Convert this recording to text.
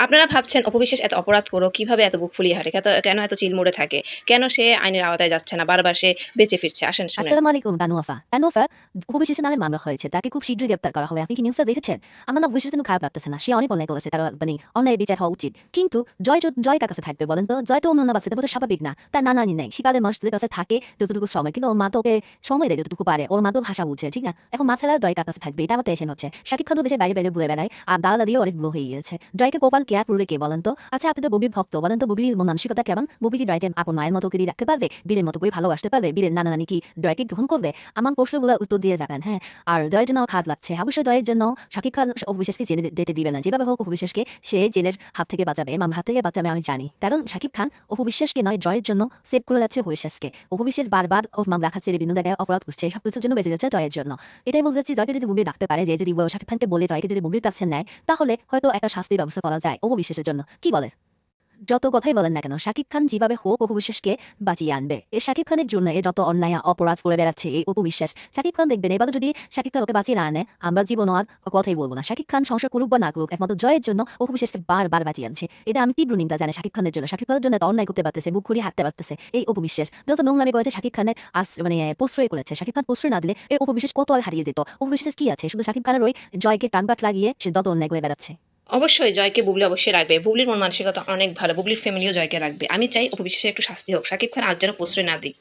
আপনারা ভাবছেন অপবিশ্বাস এত অপরাধ করেও কিভাবে এত বুক ফুলিয়ে হাঁটে? কেন এত চিলমুড়ে থাকে? কেন সে আইনের আওতায় যাচ্ছে না? বারবার সে বেঁচে ফিরছে। আসেন শুনেন। আসসালামু আলাইকুম তানু আফা। তানু আফা, অপবিশ্বাসের নামে মামলা হয়েছে। তাকে খুব শীঘ্রই গ্রেপ্তার করা হবে। আপনি কি নিউজটা দেখেছেন? আমার না অপবিশ্বাস কিন্তু খারাপ লাগতেছে না। সে অনেক অন্যায় করেছে। তার মানে অন্যায়ের বিচার হওয়া উচিত। কিন্তু জয় কার কাছে থাকবে বলেন তো? জয় তো অন্য বাচ্চা, এটা বোধহয় স্বাভাবিক না। তার নানানি নাই। সে কাদের মানুষদের কাছে থাকে যতটুকু সময়। কিন্তু ওর মা তো ওকে সময় দেয় যতটুকু পারে। ওর মা তো ভাষা বুঝে, ঠিক না? এখন মা ছাড়া জয় কার কাছে থাকবে? এটা আমার টেনশন হচ্ছে। শাকিব খান তো দেশের বাইরে বাইরে ঘুরে বেড়ায়। আর দাদা দাদিও অনেক বুড়ো হয়ে গিয়েছে। জয়কে কোপাল কেয়ার করবে কে বলেন তো? আচ্ছা, আপনি তো ববির ভক্ত। বলেন তো ববির মন মানসিকতা কেমন? ববি কি জয়কে আপন মায়ের মতো করে রাখতে পারবে? বীরের মতো করে ভালোবাসতে পারবে? বীরের নানা নানি কি জয়কে গ্রহণ করবে? আমার প্রশ্নগুলো উত্তর দিয়ে যাবেন, হ্যাঁ? আর দয়ের জন্য আমার খারাপ লাগছে। অবশ্যই দয়ের জন্য শাকিব খান অপু বিশ্বাসকে জেলে যেতে দিবে না। যেভাবে হোক অপু বিশ্বাসকে সে জেলের হাত থেকে বাঁচাবে, মামলার হাত থেকে বাঁচাবে আমি জানি। কারণ শাকিব খান অপু বিশ্বাসকে নয়, জয়ের জন্য সেভ করে যাচ্ছে অপু বিশ্বাসকে। অপু বিশ্বাস বারবার ও মামলা খাচ্ছে, বিভিন্ন জায়গায় অপরাধ করছে, সবকিছুর জন্য বেঁচে যাচ্ছে জয়ের জন্য। এটাই বলতে চাচ্ছি, জয়কে যদি মুভি রাখতে পারে, যে যদি শাকিব খানকে বলে জয়কে যদি মুভির কাছে নেয়, তাহলে হয়তো একটা শাস্তির ব্যবস্থা করা যায় অপু বিশ্বাসের জন্য। কি বলে? যত কথাই বলেন না কেন, শাকিব খান যেভাবে হোক অপু বিশ্বাসকে বাঁচিয়ে আনবে। এই শাকিব খানের জন্য এ যত অন্যায় অপরাধ করে বেড়াচ্ছে এই অপু বিশ্বাস, শাকিব খান দেখবেন এবার যদি শাকিব খান ওকে বাঁচিয়ে না আনে, আমরা জীবন আর কথাই বলবো না। শাকিব খান সংসার করুক বা না করুক, একমাত্র জয়ের জন্য অপু বিশ্বাসকে বারবার বাঁচিয়ে আনছে। এটা আমি তীব্র নিন্দা জানি শাকিব খানের জন্য। শাকিব খানের জন্য এত অন্যায় করতে পারতেছে, বুক খুঁড়িয়ে হাঁটতে পারতেছে এই অপু বিশ্বাস যত নোংরামি করেছে। শাকিব খানের মানে প্রশ্রয় করেছে। শাকিব খান প্রশ্রয় না দিলে এই অপু বিশ্বাস কত আর হারিয়ে যেত। অপু বিশ্বাস কি আছে? শুধু শাকিব খানের ওই জয়কে টানবাট লাগিয়ে সে যত অন্যায় করে বেড়াচ্ছে। অবশ্যই জয়কে বুবলি অবশ্যই রাখবে। বুবলির মন মানসিকতা অনেক ভালো। বুবলির ফ্যামিলিও জয়কে রাখবে। আমি চাই অপু বিশ্বাসের একটু শাস্তি হোক। শাকিব খান আর যেন প্রশ্রয় না দিক।